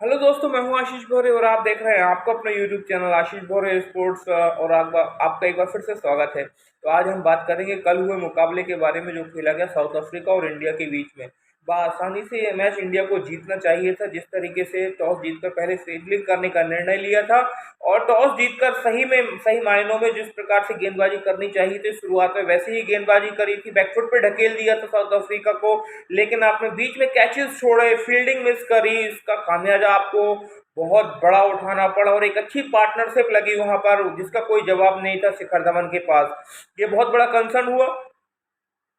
Hello दोस्तों, मैं हूं आशीष भोरे और आप देख रहे हैं आपका अपना यूट्यूब चैनल आशीष भोरे स्पोर्ट्स। और आपका एक बार फिर से स्वागत है। तो आज हम बात करेंगे कल हुए मुकाबले के बारे में जो खेला गया साउथ अफ्रीका और इंडिया के बीच में। बआसानी से ये मैच इंडिया को जीतना चाहिए था, जिस तरीके से टॉस जीतकर पहले फील्डिंग करने का निर्णय लिया था और टॉस जीतकर सही मायनों में जिस प्रकार से गेंदबाजी करनी चाहिए थी शुरुआत में वैसे ही गेंदबाजी करी थी। बैकफुट पे ढकेल दिया था साउथ अफ्रीका को, लेकिन आपने बीच में कैचेस छोड़े, फील्डिंग मिस करी, इसका खामियाजा आपको बहुत बड़ा उठाना पड़ा और एक अच्छी पार्टनरशिप लगी वहां पर जिसका कोई जवाब नहीं था शिखर धवन के पास। ये बहुत बड़ा कंसर्न हुआ।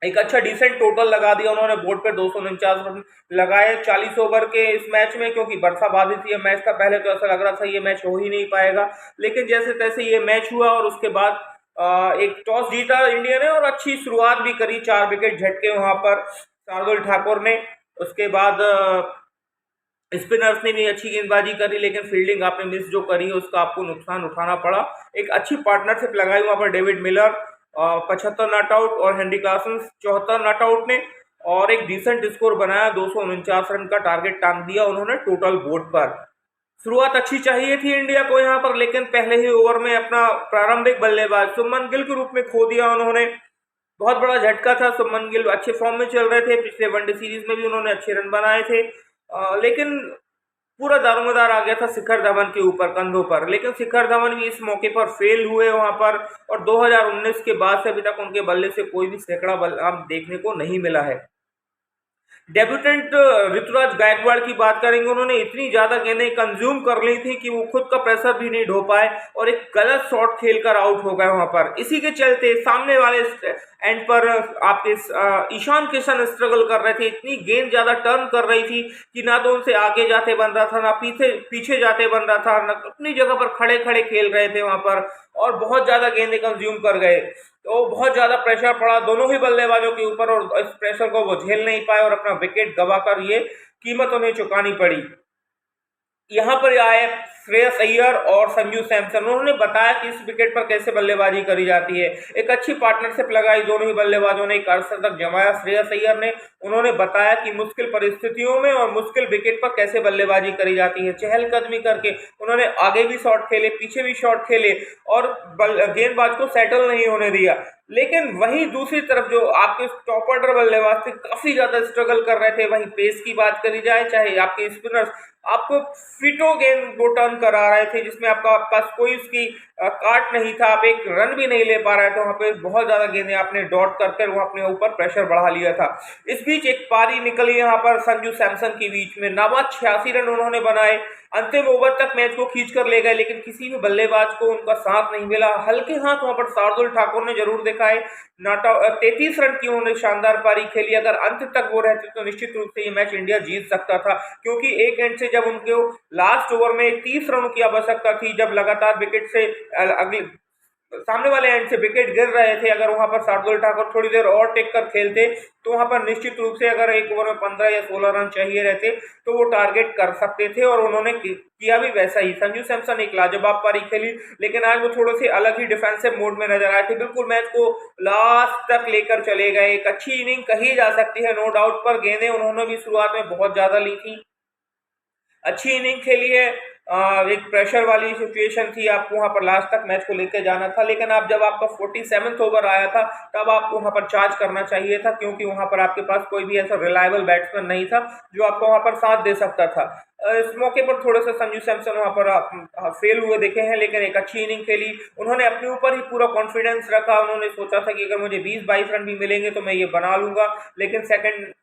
एक अच्छा डिसेंट टोटल लगा दिया उन्होंने, बोर्ड पे 249 रन लगाए 40 ओवर के इस मैच में, क्योंकि वर्षा बाधित ये मैच था। पहले तो ऐसा लग रहा था ये मैच हो ही नहीं पाएगा, लेकिन जैसे तैसे ये मैच हुआ और उसके बाद एक टॉस जीता इंडिया ने और अच्छी शुरुआत भी करी। 4 विकेट झटके वहां पर शार्दुल ठाकुर ने। उसके बाद स्पिनर्स ने भी अच्छी गेंदबाजी करी, लेकिन फील्डिंग आपने मिस जो करी है उसका आपको नुकसान उठाना पड़ा। एक अच्छी पार्टनरशिप लगाई वहां पर डेविड मिलर 75 नॉट आउट और हेनरी क्लासन 74 नॉट आउट ने, और एक डिसेंट स्कोर बनाया। 249 रन का टारगेट टांग दिया उन्होंने टोटल बोर्ड पर। शुरुआत अच्छी चाहिए थी इंडिया को यहाँ पर, लेकिन पहले ही ओवर में अपना प्रारंभिक बल्लेबाज शुभमन गिल के रूप में खो दिया उन्होंने। बहुत बड़ा झटका था। शुभमन गिल अच्छे फॉर्म में चल रहे थे, पिछले वनडे सीरीज में भी उन्होंने अच्छे रन बनाए थे, लेकिन पूरा दारोमदार आ गया था शिखर धवन के ऊपर कंधों पर। लेकिन शिखर धवन भी इस मौके पर फेल हुए वहां पर, और 2019 के बाद से अभी तक उनके बल्ले से कोई भी सैकड़ा बल्ला देखने को नहीं मिला है। डेब्यूटेंट ऋतुराज गायकवाड़ की बात करेंगे। उन्होंने इतनी ज्यादा गेंदें कंज्यूम कर ली थी कि वो खुद का प्रेशर भी नहीं ढो पाए और एक गलत शॉट खेलकर आउट हो गए वहां पर। इसी के चलते सामने वाले एंड पर आपके ईशान किशन स्ट्रगल कर रहे थे। इतनी गेंद ज्यादा टर्न कर रही थी कि ना तो उनसे आगे जाते बन रहा था, ना पीछे पीछे जाते बन रहा था, ना अपनी जगह पर खड़े खड़े खेल रहे थे वहां पर, और बहुत ज्यादा गेंदें कंज्यूम कर गए। तो बहुत ज्यादा प्रेशर पड़ा दोनों ही बल्लेबाजों के ऊपर और इस प्रेशर को वो झेल नहीं पाए और अपना विकेट गंवाकर ये कीमत उन्हें चुकानी पड़ी। यहाँ पर आए श्रेयस अय्यर और संजू सैमसन। उन्होंने बताया कि इस विकेट पर कैसे बल्लेबाजी करी जाती है। एक अच्छी पार्टनरशिप लगाई दोनों ही बल्लेबाजों ने, एक अर्धशतक जमाया श्रेयस अय्यर ने। उन्होंने बताया कि मुश्किल परिस्थितियों में और मुश्किल विकेट पर कैसे बल्लेबाजी करी जाती है। चहलकदमी करके उन्होंने आगे भी शॉट खेले, पीछे भी शॉट खेले और गेंदबाज को सेटल नहीं होने दिया। लेकिन वहीं दूसरी तरफ जो आपके टॉप ऑर्डर बल्लेबाज थे काफी ज्यादा स्ट्रगल कर रहे थे। वहीं पेस की बात करी जाए, चाहे आपके स्पिनर्स आपको फिटो गेंद वो टर्न करा रहे थे जिसमें आपका पास कोई उसकी काट नहीं था, आप एक रन भी नहीं ले पा रहे थे। वहां पे बहुत ज्यादा गेंदें आपने डॉट करके वो अपने ऊपर प्रेशर बढ़ा लिया था। इस बीच एक पारी निकली यहाँ पर संजू सैमसन के बीच में, नाबाद 86 रन उन्होंने बनाए। अंतिम ओवर तक मैच को खींच कर ले गए, लेकिन किसी भी बल्लेबाज को उनका साथ नहीं मिला। हल्के हाथ वहां पर शार्दुल ठाकुर ने जरूर दिखाए। 33 रन की उन्होंने शानदार पारी खेली। अगर अंत तक वो रहते तो निश्चित रूप से ये मैच इंडिया जीत सकता था, क्योंकि एक एंड से जब उनको लास्ट ओवर में 30 रनों की आवश्यकता थी, जब लगातार विकेट से अगले सामने वाले एंड से विकेट गिर रहे थे, अगर वहां पर शार्दुल ठाकुर थोड़ी देर और टेक कर खेलते तो वहां पर निश्चित रूप से अगर एक ओवर में 15 या 16 रन चाहिए रहते तो वो टारगेट कर सकते थे, और उन्होंने किया भी वैसा ही। संजू सैमसन एक लाजवाब पारी खेली, लेकिन आज वो थोड़े से अलग ही डिफेंसिव मोड में नजर आए थे। बिल्कुल मैच को लास्ट तक लेकर चले गए। एक अच्छी इनिंग कही जा सकती है नो डाउट, पर गेंदें उन्होंने भी शुरुआत में बहुत ज्यादा ली थी। अच्छी इनिंग खेली है। एक प्रेशर वाली सिचुएशन थी, आपको वहां पर लास्ट तक मैच को लेकर जाना था, लेकिन आप जब आपका 47th ओवर आया था तब आपको वहां पर चार्ज करना चाहिए था, क्योंकि वहां पर आपके पास कोई भी ऐसा रिलायबल बैट्समैन नहीं था जो आपको वहां पर साथ दे सकता था। इस मौके पर थोड़े से संजू सैमसन वहां पर फेल हुए दिखे हैं, लेकिन एक अच्छी इनिंग खेली। उन्होंने अपने ऊपर ही पूरा कॉन्फिडेंस रखा। उन्होंने सोचा था कि अगर मुझे 20-22 रन भी मिलेंगे तो मैं ये बना लूंगा, लेकिन सेकंड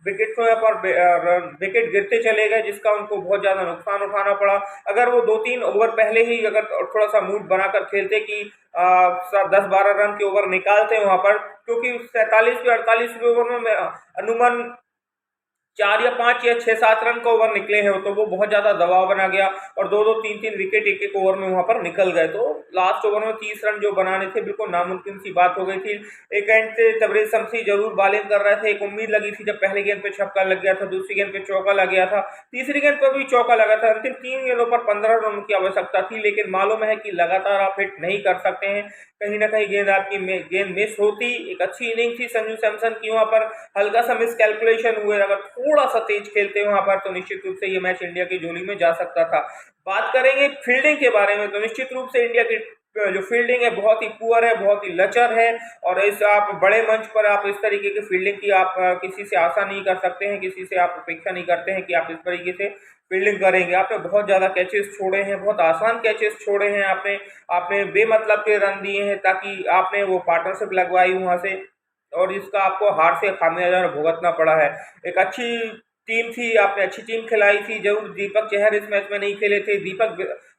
विकेट पर विकेट गिरते चले गए, जिसका उनको बहुत ज्यादा नुकसान उठाना पड़ा। अगर वो 2-3 ओवर पहले ही अगर थोड़ा सा मूड बनाकर खेलते कि 10-12 रन के ओवर निकालते वहां पर, क्योंकि 47 या 48 ओवर में अनुमान 4 या 5 या 6-7 रन का ओवर निकले हैं, तो वो बहुत ज्यादा दबाव बना गया और 2-2 3-3 विकेट एक ओवर में वहां पर निकल गए। तो लास्ट ओवर में 30 रन जो बनाने थे बिल्कुल नामुमकिन सी बात हो गई थी। एक एंड से तबरेज शमसी जरूर बॉलिंग कर रहे थे। एक उम्मीद लगी थी, जब पहली गेंद पे छक्का लग गया था, दूसरी गेंद पे चौका लग गया था, तीसरी गेंद पर भी चौका लगा था। अंतिम 3 गेंदों पर 15 रन की आवश्यकता थी, लेकिन मालूम है कि लगातार आप हिट नहीं कर सकते हैं, कहीं ना कहीं गेंद मिस होती। एक अच्छी इनिंग थी संजू सैमसन की, वहां पर हल्का सा मिस कैलकुलेशन हुए। अगर थोड़ा सा तेज खेलते हैं वहां पर, तो निश्चित रूप से ये मैच इंडिया की झोली में जा सकता था। बात करेंगे फील्डिंग के बारे में, तो निश्चित रूप से इंडिया की जो फील्डिंग है बहुत ही पुअर है, बहुत ही लचर है, और इस आप बड़े मंच पर आप इस तरीके की फील्डिंग की आप किसी से आशा नहीं कर सकते हैं, किसी से आप अपेक्षा नहीं करते हैं कि आप इस तरीके से फील्डिंग करेंगे। आपने बहुत ज़्यादा कैचेस छोड़े हैं, बहुत आसान कैचेस छोड़े हैं, आपने आपने बेमतलब के रन दिए हैं, ताकि आपने वो पार्टनरशिप लगवाई वहाँ से, और इसका आपको हार से खामियाजा भुगतना पड़ा है। एक अच्छी टीम थी, आपने अच्छी टीम खिलाई थी, जरूर दीपक चहर इस मैच में नहीं खेले थे।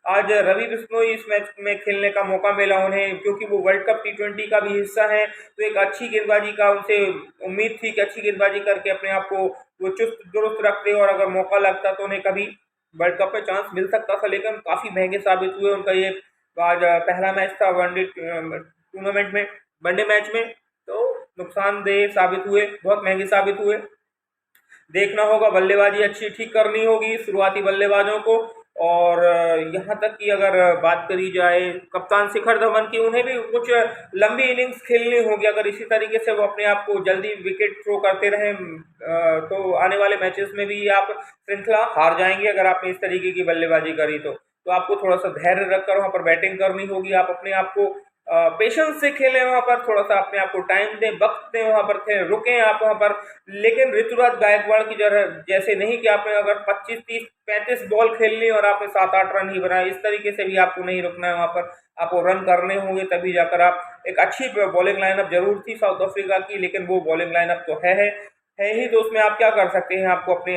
आज रवि बिश्नोई इस मैच में खेलने का मौका मिला उन्हें, क्योंकि वो वर्ल्ड कप T20 का भी हिस्सा है, तो एक अच्छी गेंदबाजी का उनसे उम्मीद थी कि अच्छी गेंदबाजी करके अपने आप को वो चुस्त दुरुस्त रखते, और अगर मौका लगता तो उन्हें कभी वर्ल्ड कप में चांस मिल सकता था, लेकिन काफ़ी महंगे साबित हुए। उनका ये आज पहला मैच था वनडे टूर्नामेंट में, वनडे मैच में, तो नुकसानदेह साबित हुए, बहुत महंगे साबित हुए। देखना होगा, बल्लेबाजी अच्छी ठीक करनी होगी शुरुआती बल्लेबाजों को। और यहाँ तक कि अगर बात करी जाए कप्तान शिखर धवन की, उन्हें भी कुछ लंबी इनिंग्स खेलनी होगी। अगर इसी तरीके से वो अपने आप को जल्दी विकेट थ्रो करते रहें तो आने वाले मैचेस में भी आप श्रृंखला हार जाएंगे। अगर आपने इस तरीके की बल्लेबाजी करी तो आपको थोड़ा सा धैर्य रखकर वहाँ पर बैटिंग करनी होगी। आप अपने आप को पेशेंस से खेलें, वहाँ पर थोड़ा सा अपने आप को टाइम दें, वक्त दें, वहाँ पर रुकें आप वहाँ पर, लेकिन ऋतुराज गायकवाड़ की जैसे नहीं कि आपने अगर 25, 30, 35 बॉल खेल ली और आपने 7-8 रन ही बनाए, इस तरीके से भी आपको नहीं रुकना है। वहाँ पर आपको रन करने होंगे, तभी जाकर आप एक अच्छी बॉलिंग लाइनअप जरूर थी साउथ अफ्रीका की, लेकिन वो बॉलिंग लाइनअप तो है ही, तो उसमें आप क्या कर सकते हैं, आपको अपने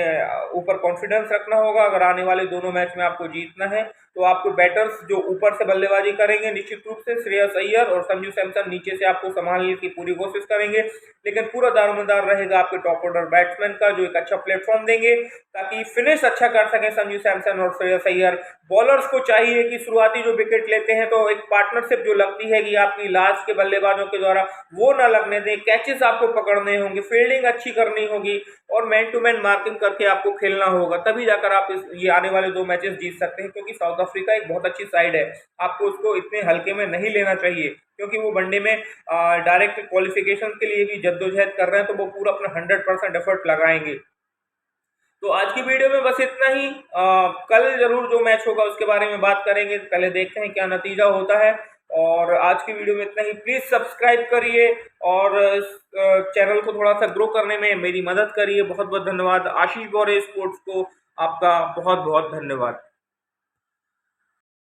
ऊपर कॉन्फिडेंस रखना होगा। अगर आने वाले दोनों मैच में आपको जीतना है तो आपको बैटर्स जो ऊपर से बल्लेबाजी करेंगे, निश्चित रूप से श्रेयस अय्यर और संजू सैमसन नीचे से आपको संभालने की पूरी कोशिश करेंगे, लेकिन पूरा दारोमदार रहेगा आपके टॉप ऑर्डर बैट्समैन का, जो एक अच्छा प्लेटफॉर्म देंगे ताकि फिनिश अच्छा कर सकें संजू सैमसन और श्रेयस अय्यर। बॉलर्स को चाहिए कि शुरुआती जो विकेट लेते हैं तो एक पार्टनरशिप जो लगती है कि आपकी लास्ट के बल्लेबाजों के द्वारा, वो ना लगने दें। कैचेस आपको पकड़ने होंगे, फील्डिंग अच्छी करनी होगी, और मैन टू मैन मार्किंग करके आपको खेलना होगा, तभी जाकर आप ये आने वाले 2 मैचेस जीत सकते हैं। क्योंकि साउथ अफ्रीका एक बहुत अच्छी साइड है, आपको उसको इतने हल्के में नहीं लेना चाहिए, क्योंकि वो वनडे में डायरेक्ट क्वालिफिकेशन के लिए भी जद्दोजहद कर रहे हैं, तो वो पूरा अपना 100% एफर्ट लगाएंगे। तो आज की वीडियो में बस इतना ही। कल जरूर जो मैच होगा उसके बारे में बात करेंगे, पहले देखते हैं क्या नतीजा होता है। और आज की वीडियो में इतना ही। प्लीज़ सब्सक्राइब करिए और चैनल को थोड़ा सा ग्रो करने में मेरी मदद करिए। बहुत बहुत धन्यवाद। आशीष बोरे स्पोर्ट्स को आपका बहुत बहुत धन्यवाद।